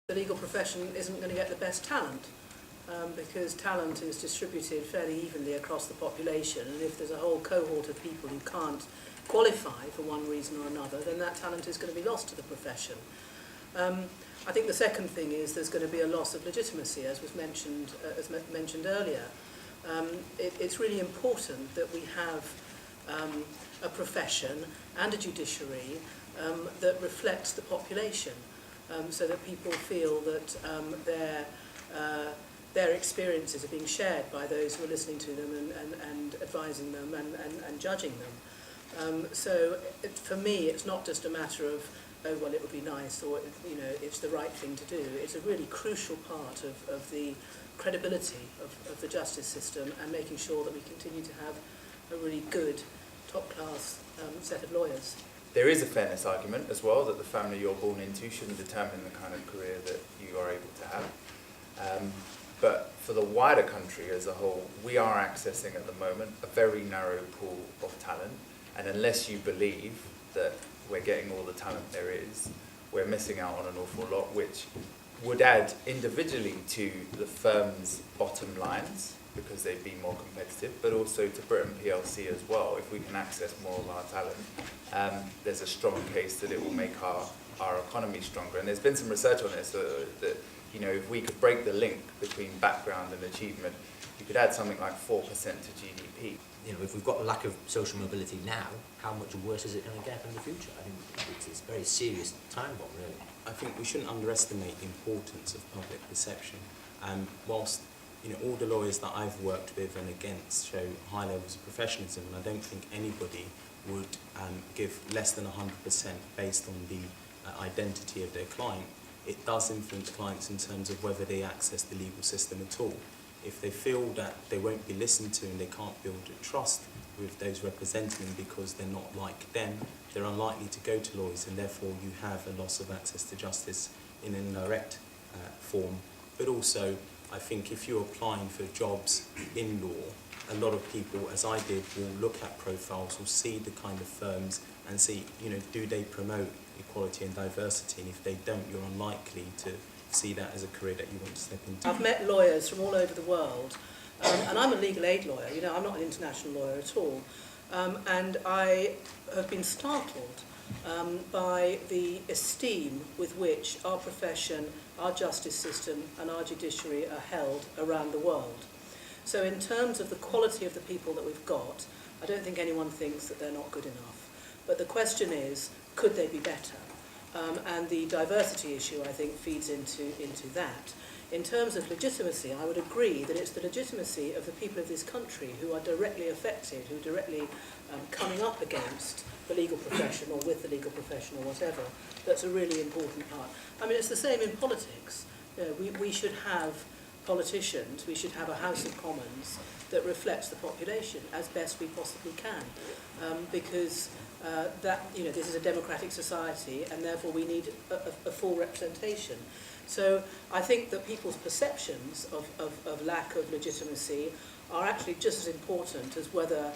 the legal profession isn't going to get the best talent, because talent is distributed fairly evenly across the population, and if there's a whole cohort of people who can't qualify for one reason or another, then that talent is going to be lost to the profession. I think the second thing is there's going to be a loss of legitimacy, as was mentioned, mentioned earlier. It's really important that we have a profession and a judiciary that reflects the population, so that people feel that their experiences are being shared by those who are listening to them and advising them and judging them. So for me, it's not just a matter of, oh, well, it would be nice, or, you know, it's the right thing to do. It's a really crucial part of the credibility of the justice system, and making sure that we continue to have a really good, top-class set of lawyers. There is a fairness argument as well, that the family you're born into shouldn't determine the kind of career that you are able to have. But for the wider country as a whole, we are accessing at the moment a very narrow pool of talent, and unless you believe that we're getting all the talent there is, we're missing out on an awful lot, which would add individually to the firm's bottom lines, because they'd be more competitive, but also to Britain PLC as well. If we can access more of our talent, there's a strong case that it will make our economy stronger. And there's been some research on this, that you know, if we could break the link between background and achievement, you could add something like 4% to GDP. You know, if we've got a lack of social mobility now, how much worse is it going to get in the future? I think it's a very serious time bomb, really. I think we shouldn't underestimate the importance of public perception. Whilst you know, all the lawyers that I've worked with and against show high levels of professionalism, and I don't think anybody would give less than 100% based on the identity of their client, it does influence clients in terms of whether they access the legal system at all. If they feel that they won't be listened to and they can't build a trust with those representing them because they're not like them, they're unlikely to go to lawyers, and therefore you have a loss of access to justice in an indirect form. But also, I think if you're applying for jobs in law, a lot of people, as I did, will look at profiles, will see the kind of firms and see, you know, do they promote equality and diversity? And if they don't, you're unlikely to see that as a career that you want to step into. I've met lawyers from all over the world, and I'm a legal aid lawyer, you know, I'm not an international lawyer at all, and I have been startled by the esteem with which our profession, our justice system and our judiciary are held around the world. So in terms of the quality of the people that we've got, I don't think anyone thinks that they're not good enough. But the question is, could they be better? And the diversity issue, I think, feeds into that. In terms of legitimacy, I would agree that it's the legitimacy of the people of this country who are directly affected, who are directly coming up against the legal profession or with the legal profession or whatever, that's a really important part. I mean, it's the same in politics. You know, we should have politicians, we should have a House of Commons that reflects the population as best we possibly can, because that, you know, this is a democratic society, and therefore we need a full representation. So I think that people's perceptions of lack of legitimacy are actually just as important as whether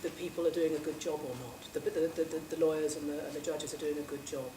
the people are doing a good job or not. The lawyers and the judges are doing a good job.